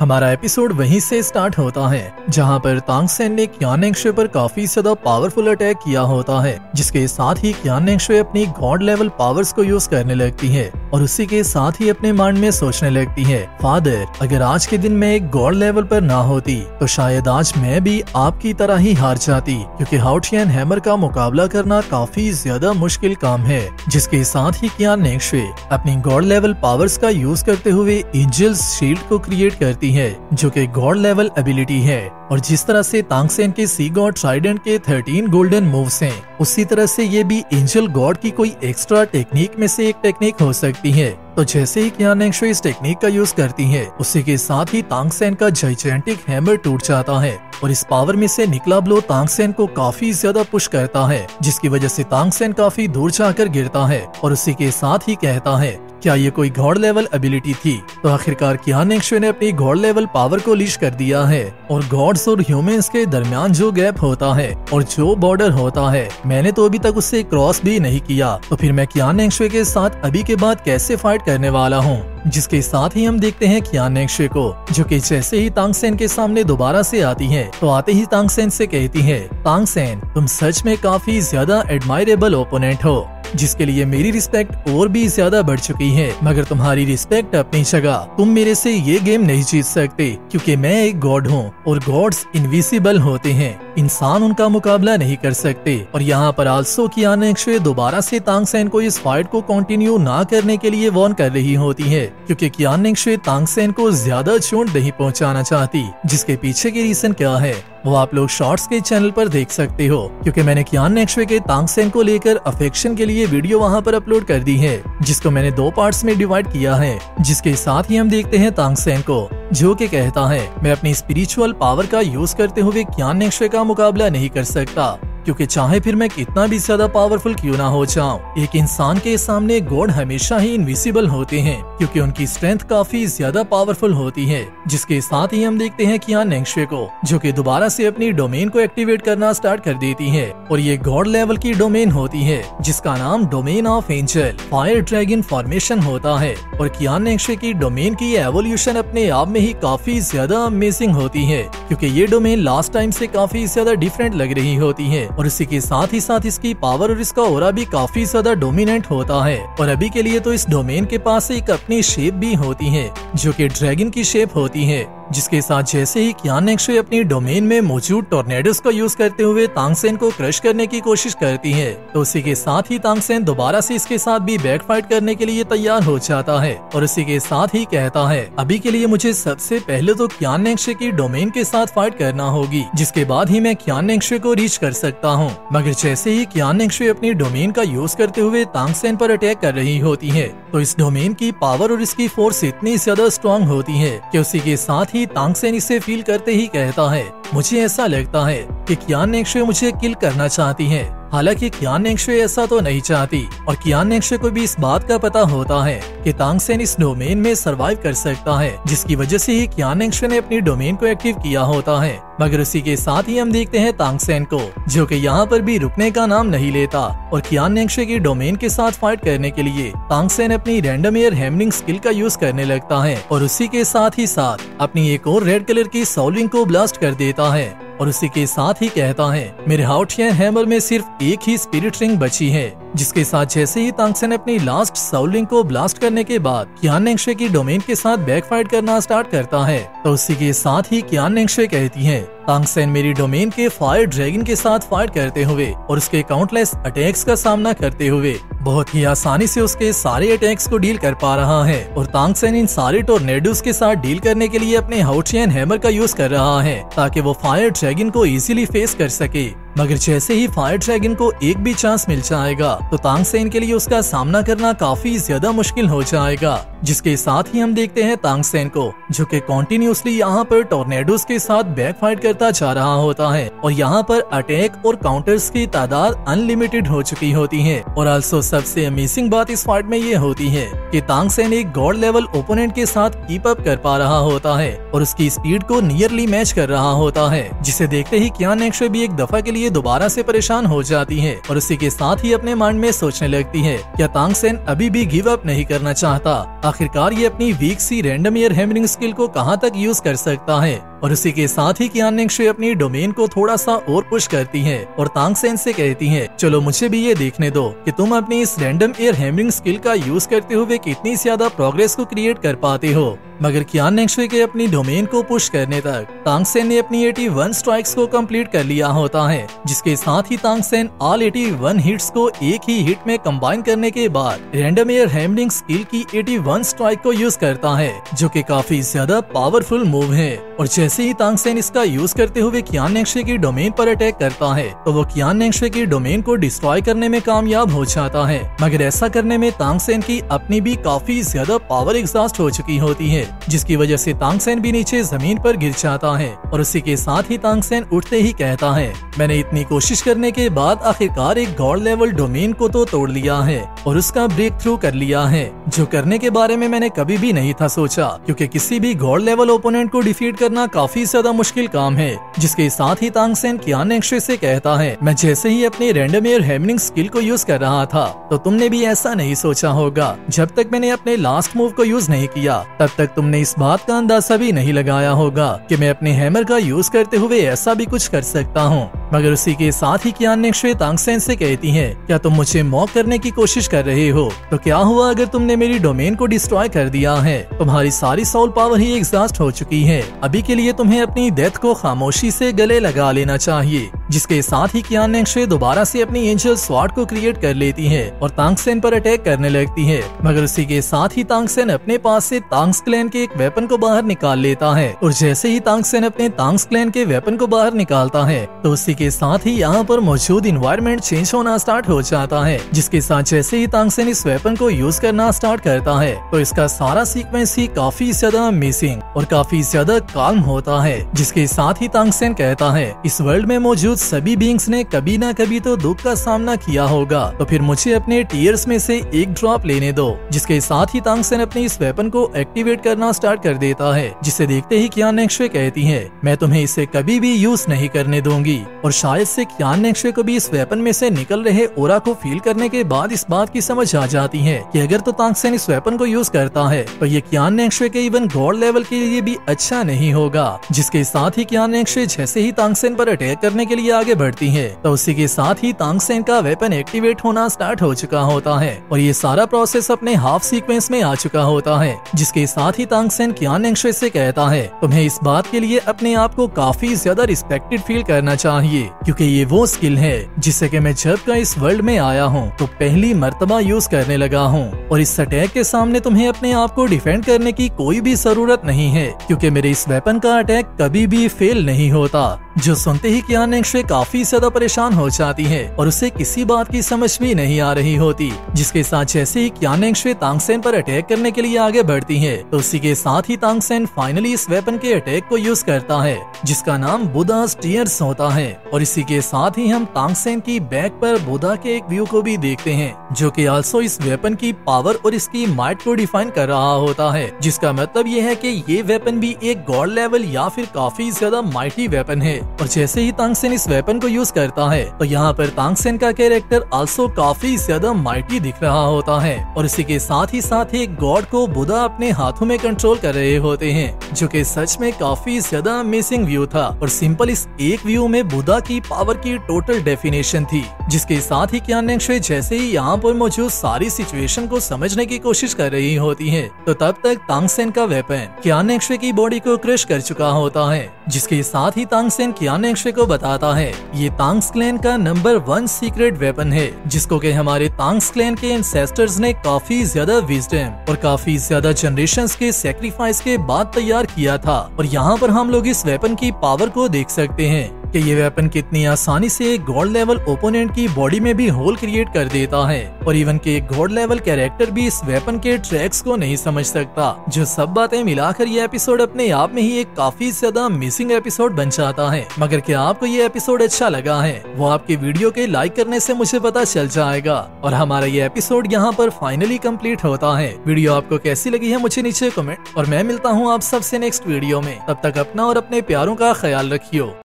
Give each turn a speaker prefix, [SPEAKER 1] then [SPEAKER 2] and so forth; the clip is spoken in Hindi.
[SPEAKER 1] हमारा एपिसोड वहीं से स्टार्ट होता है जहां पर तांग सेन ने क्यान नेंगशुई पर काफी ज्यादा पावरफुल अटैक किया होता है, जिसके साथ ही क्यान नेंगशुई अपनी गॉड लेवल पावर्स को यूज करने लगती है और उसी के साथ ही अपने माइंड में सोचने लगती है, फादर, अगर आज के दिन मैं एक गॉड लेवल पर ना होती तो शायद आज मैं भी आपकी तरह ही हार जाती, क्योंकि हाउटियन हैमर का मुकाबला करना काफी ज्यादा मुश्किल काम है। जिसके साथ ही क्यान नेंगशुई अपनी गॉड लेवल पावर्स का यूज करते हुए एंजल्स शील्ड को क्रिएट करती है, जो कि गॉड लेवल एबिलिटी है। और जिस तरह से तांग सेन के सी गॉड ट्राइडेंट के 13 गोल्डन मूव्स हैं, उसी तरह से ये भी एंजल गॉड की कोई एक्स्ट्रा टेक्निक में से एक टेक्निक हो सकती है। तो जैसे ही क्यान नेंगशुई इस टेक्निक का यूज करती है, उसी के साथ ही तांग सेन का जाइजेंटिक हैमर टूट जाता है और इस पावर में से निकला ब्लो तांग सेन को काफी ज्यादा पुश करता है, जिसकी वजह से तांग सेन काफी दूर जाकर गिरता है और उसी के साथ ही कहता है, क्या ये कोई गॉड लेवल एबिलिटी थी? तो आखिरकार क्यान नेंगशुई ने अपनी गॉड लेवल पावर को लीश कर दिया है और गॉड्स और ह्यूमंस के दरमियान जो गैप होता है और जो बॉर्डर होता है, मैंने तो अभी तक उससे क्रॉस भी नहीं किया, तो फिर मैं क्यान नेंगशुई के साथ अभी के बाद कैसे फाइट करने वाला हूँ। जिसके साथ ही हम देखते हैं क्यान नेंगशुई को, जो कि जैसे ही तांग सेन के सामने दोबारा से आती है तो आते ही तांग सेन से कहती है, तांग सेन, तुम सच में काफी ज्यादा एडमायरेबल ओपोनेंट हो, जिसके लिए मेरी रिस्पेक्ट और भी ज्यादा बढ़ चुकी है। मगर तुम्हारी रिस्पेक्ट अपनी जगह, तुम मेरे से ये गेम नहीं जीत सकते, क्योंकि मैं एक गॉड हूँ और गॉड्स इनविजिबल होते हैं, इंसान उनका मुकाबला नहीं कर सकते। और यहाँ पर आल्सो क्यान नेंगशुई दोबारा से तांग सेन को इस फाइट को कंटिन्यू ना करने के लिए वार्न कर रही होती है, क्योंकि क्यान नेंगशुई तांग सेन को ज्यादा चोट नहीं पहुँचाना चाहती। जिसके पीछे की रीजन क्या है वो आप लोग शॉर्ट्स के चैनल पर देख सकते हो, क्योंकि मैंने क्यान नेंगशुई के तांग सेन को लेकर अफेक्शन के लिए वीडियो वहां पर अपलोड कर दी है, जिसको मैंने 2 पार्ट्स में डिवाइड किया है। जिसके साथ ही हम देखते हैं तांग सेन को, जो कि कहता है, मैं अपनी स्पिरिचुअल पावर का यूज करते हुए क्यान नेंगशुई का मुकाबला नहीं कर सकता, क्योंकि चाहे फिर मैं कितना भी ज्यादा पावरफुल क्यों ना हो जाऊं, एक इंसान के सामने गॉड हमेशा ही इनविजिबल होते हैं, क्योंकि उनकी स्ट्रेंथ काफी ज्यादा पावरफुल होती है। जिसके साथ ही हम देखते हैं क्यान नेंगशुई को, जो कि दोबारा से अपनी डोमेन को एक्टिवेट करना स्टार्ट कर देती है और ये गॉड लेवल की डोमेन होती है, जिसका नाम domain of angel fire dragon formation होता है। और क्यान नेंगशुई की डोमेन की एवोल्यूशन अपने आप में ही काफी ज्यादा अमेजिंग होती है, क्योंकि ये डोमेन लास्ट टाइम से काफी ज्यादा डिफरेंट लग रही होती है और इसी के साथ ही साथ इसकी पावर और इसका ऑरा भी काफी ज्यादा डोमिनेंट होता है। और अभी के लिए तो इस डोमेन के पास एक अपनी शेप भी होती है, जो कि ड्रैगन की शेप होती है। जिसके साथ जैसे ही क्यान नेंगशुई अपनी डोमेन में मौजूद टॉर्नेडोस का यूज करते हुए तांग सेन को क्रश करने की कोशिश करती है, तो उसी के साथ ही तांग सेन दोबारा से इसके साथ भी बैक फाइट करने के लिए तैयार हो जाता है और उसी के साथ ही कहता है, अभी के लिए मुझे सबसे पहले तो क्यान नेंगशुई की डोमेन के साथ फाइट करना होगी, जिसके बाद ही मैं क्यान नेंगशुई को रीच कर सकता हूँ। मगर जैसे ही क्यान नेंगशुई अपनी डोमेन का यूज करते हुए तांग सेन पर अटैक कर रही होती है, तो इस डोमेन की पावर और इसकी फोर्स इतनी ज्यादा स्ट्रॉन्ग होती है कि उसी के साथ ही तांग सेन इसे फील करते ही कहता है, मुझे ऐसा लगता है कि क्यान नेंगशुई मुझे किल करना चाहती है। हालांकि क्यान नेंगशुई ऐसा तो नहीं चाहती और क्यान नेंगशुई को भी इस बात का पता होता है कि तांग सेन इस डोमेन में सरवाइव कर सकता है, जिसकी वजह से ही क्यान नेंगशुई ने अपनी डोमेन को एक्टिव किया होता है। मगर उसी के साथ ही हम देखते हैं तांग सेन को, जो कि यहाँ पर भी रुकने का नाम नहीं लेता और क्यान नेंगशुई की डोमेन के साथ फाइट करने के लिए तांग सेन अपनी रैंडम एयर हैमरिंग स्किल का यूज करने लगता है और उसी के साथ ही साथ अपनी एक और रेड कलर की सोलविंग को ब्लास्ट कर देता है और उसी के साथ ही कहता है, मेरे हाउटियन हैमर में सिर्फ एक ही स्पिरिट रिंग बची है। जिसके साथ जैसे ही तांग सेन अपनी लास्ट सोलविंग को ब्लास्ट करने के बाद क्यान नेंगशुई की डोमेन के साथ बैक फाइट करना स्टार्ट करता है, तो उसी के साथ ही क्यान नेंगशुई कहती है, तांग सेन मेरी डोमेन के फायर ड्रैगन के साथ फाइट करते हुए और उसके काउंटलेस अटैक्स का सामना करते हुए बहुत ही आसानी से उसके सारे अटैक्स को डील कर पा रहा है और तांग सेन इन सारे टॉर्नेडोस के साथ डील करने के लिए अपने हाउटियन हैमर का यूज कर रहा है, ताकि वो फायर ड्रैगन को इजीली फेस कर सके। मगर जैसे ही फायर ड्रैगन को एक भी चांस मिल जाएगा तो तांग सेन के लिए उसका सामना करना काफी ज्यादा मुश्किल हो जाएगा। जिसके साथ ही हम देखते हैं तांग सेन को, जो कि कॉन्टिन्यूसली यहाँ पर टॉर्नेडोस के साथ बैक फाइट करता जा रहा होता है और यहाँ पर अटैक और काउंटर्स की तादाद अनलिमिटेड हो चुकी होती है। और आल्सो सबसे अमेजिंग बात इस फाइट में ये होती है कि तांग सेन एक गॉड लेवल ओपोनेंट के साथ कीप अप कर पा रहा होता है और उसकी स्पीड को नियरली मैच कर रहा होता है, जिसे देखते ही क्यान नेंगशुई भी एक दफा के लिए दोबारा से परेशान हो जाती है और उसी के साथ ही अपने माइंड मन में सोचने लगती है, क्या तांगसेन अभी भी गिव अप नहीं करना चाहता? आखिरकार ये अपनी वीक सी रैंडम एयर हैमरिंग स्किल को कहां तक यूज कर सकता है? और उसी के साथ ही कियान नेंगशुई अपनी डोमेन को थोड़ा सा और पुश करती है और तांगसेन से कहती है, चलो मुझे भी ये देखने दो कि तुम अपनी इस रैंडम एयर हैमरिंग स्किल का यूज करते हुए कितनी ज्यादा प्रोग्रेस को क्रिएट कर पाते हो। मगर कियान नेंगशुई के अपनी डोमेन को पुश करने तक तांगसेन ने अपनी 81 स्ट्राइक्स को कंप्लीट कर लिया होता है, जिसके साथ ही तांगसेन ऑल 81 हिट्स को एक ही हिट में कंबाइन करने के बाद रैंडम एयर हैमरिंग स्किल की 81 स्ट्राइक को यूज करता है, जो कि काफी ज्यादा पावरफुल मूव है। और जैसे ही तांगसेन इसका यूज करते हुए कियान नेंगशुई की डोमेन पर अटैक करता है, तो वो कियान नेंगशुई की डोमेन को डिस्ट्रॉय करने में कामयाब हो जाता है। मगर ऐसा करने में तांगसेन की अपनी भी काफी ज्यादा पावर एग्जॉस्ट हो चुकी होती है, जिसकी वजह से तांगसेन भी नीचे जमीन पर गिर जाता है। और उसी के साथ ही तांगसेन उठते ही कहता है, मैंने इतनी कोशिश करने के बाद आखिरकार एक गॉड लेवल डोमेन को तो तोड़ लिया है और उसका ब्रेक थ्रू कर लिया है, जो करने के बारे में मैंने कभी भी नहीं था सोचा, क्योंकि किसी भी गॉड लेवल ओपोनेंट को डिफीट करना काफी ज्यादा मुश्किल काम है। जिसके साथ ही तांगसेन कियान नेंगशुई से कहता है, मैं जैसे ही अपनी रैंडम एयर हैमरिंग स्किल को यूज कर रहा था, तो तुमने भी ऐसा नहीं सोचा होगा। जब तक मैंने अपने लास्ट मूव को यूज नहीं किया, तब तक तुमने इस बात का अंदाजा भी नहीं लगाया होगा कि मैं अपने हैमर का यूज करते हुए ऐसा भी कुछ कर सकता हूँ। मगर उसी के साथ ही कियान नेंगशुई तांगसेन से कहती है, क्या तुम मुझे मॉक करने की कोशिश कर रहे हो? तो क्या हुआ अगर तुमने मेरी डोमेन को डिस्ट्रॉय कर दिया है? तुम्हारी सारी सोल पावर ही एग्जॉस्ट हो चुकी है। अभी के लिए तुम्हें अपनी डेथ को खामोशी से गले लगा लेना चाहिए। जिसके साथ ही कियान नेंगशुई दोबारा से अपनी एंजल स्वॉर्ड को क्रिएट कर लेती है और तांगसेन पर अटैक करने लगती है। मगर उसी के साथ ही तांगसेन अपने पास से तांग्स क्लैन के एक वेपन को बाहर निकाल लेता है। और जैसे ही तांगसेन अपने तांग्स क्लैन के वेपन को बाहर निकालता है, तो उसी के साथ ही यहाँ पर मौजूद इन्वायरमेंट चेंज होना स्टार्ट हो जाता है। जिसके साथ जैसे ही तांगसेन इस वेपन को यूज करना स्टार्ट करता है, तो इसका सारा सीक्वेंस ही काफी ज्यादा अमेजिंग और काफी ज्यादा काल्म होता है। जिसके साथ ही तांगसेन कहता है, इस वर्ल्ड में मौजूद सभी बीइंग्स ने कभी ना कभी तो दुख का सामना किया होगा, तो फिर मुझे अपने टीयर्स में से एक ड्रॉप लेने दो। जिसके साथ ही तांगसेन अपनी इस वेपन को एक्टिवेट करना स्टार्ट कर देता है, जिसे देखते ही कियान नेंगशुई कहती है, मैं तुम्हें इसे कभी भी यूज नहीं करने दूंगी। और शायद से कियान नेंगशुई को भी इस वेपन में से निकल रहे ओरा को फील करने के बाद इस बात की समझ आ जाती है कि अगर तो तांगसेन इस वेपन को यूज करता है, तो ये कियान नेंगशुई के इवन गॉड लेवल के लिए भी अच्छा नहीं होगा। जिसके साथ ही कियान नेंगशुई जैसे ही तांगसेन पर अटैक करने के लिए आगे बढ़ती है, तो उसी के साथ ही तांगसेन का वेपन एक्टिवेट होना स्टार्ट हो चुका होता है और ये सारा प्रोसेस अपने हाफ सीक्वेंस में आ चुका होता है। जिसके साथ ही तांगसेन कियान नेंगशुई से कहता है, तुम्हें इस बात के लिए अपने आप को काफी ज्यादा रिस्पेक्टेड फील करना चाहिए, क्योंकि ये वो स्किल है जिससे कि मैं जब का इस वर्ल्ड में आया हूँ तो पहली मर्तबा यूज करने लगा हूँ। और इस अटैक के सामने तुम्हें अपने आप को डिफेंड करने की कोई भी जरूरत नहीं है, क्योंकि मेरे इस वेपन का अटैक कभी भी फेल नहीं होता। जो सुनते ही कियान नेंगशुई काफी ज्यादा परेशान हो जाती है और उसे किसी बात की समझ भी नहीं आ रही होती। जिसके साथ जैसे ही कियान नेंगशुई तांगसेन पर अटैक करने के लिए आगे बढ़ती है, तो उसी के साथ ही तांगसेन फाइनली इस वेपन के अटैक को यूज करता है, जिसका नाम बुद्धास टीयर्स होता है। और इसी के साथ ही हम तांगसेन की बैक पर बुद्धा के एक व्यू को भी देखते हैं, जो कि आल्सो इस वेपन की पावर और इसकी माइट को डिफाइन कर रहा होता है। जिसका मतलब ये है कि ये वेपन भी एक गॉड लेवल या फिर काफी ज्यादा माइटी वेपन है। और जैसे ही तांगसेन इस वेपन को यूज करता है, तो यहाँ पर तांगसेन का कैरेक्टर आल्सो काफी ज्यादा माइटी दिख रहा होता है। और इसी के साथ ही एक गॉड को बुद्धा अपने हाथों में कंट्रोल कर रहे होते हैं, जो कि सच में काफी ज्यादा अमेजिंग व्यू था। और सिंपल इस एक व्यू में बुद्धा की पावर की टोटल डेफिनेशन थी। जिसके साथ ही कियान नेंगशुई जैसे ही यहाँ पर मौजूद सारी सिचुएशन को समझने की कोशिश कर रही होती है, तो तब तक तांगसेन का वेपन कियान नेंगशुई की बॉडी को क्रश कर चुका होता है। जिसके साथ ही तांगसेन कियान नेंगशुई को बताता है, ये तांग्स क्लैन का नंबर 1 सीक्रेट वेपन है, जिसको कि हमारे तांग्स क्लैन के एंसेस्टर्स ने काफी ज्यादा विजडम और काफी ज्यादा जनरेशंस के सेक्रीफाइस के बाद तैयार किया था। और यहाँ पर हम लोग इस वेपन की पावर को देख सकते हैं कि ये वेपन कितनी आसानी से एक गॉड लेवल ओपोनेंट की बॉडी में भी होल क्रिएट कर देता है। और इवन के एक गॉड लेवल कैरेक्टर भी इस वेपन के ट्रैक्स को नहीं समझ सकता। जो सब बातें मिलाकर ये एपिसोड अपने आप में ही एक काफी ज्यादा मिसिंग एपिसोड बन जाता है। मगर क्या आपको ये एपिसोड अच्छा लगा है, वो आपके वीडियो के लाइक करने से मुझे पता चल जाएगा। और हमारा ये एपिसोड यहाँ पर फाइनली कंप्लीट होता है। वीडियो आपको कैसी लगी है मुझे नीचे कमेंट, और मैं मिलता हूँ आप सबसे नेक्स्ट वीडियो में। तब तक अपना और अपने प्यारों का ख्याल रखियो।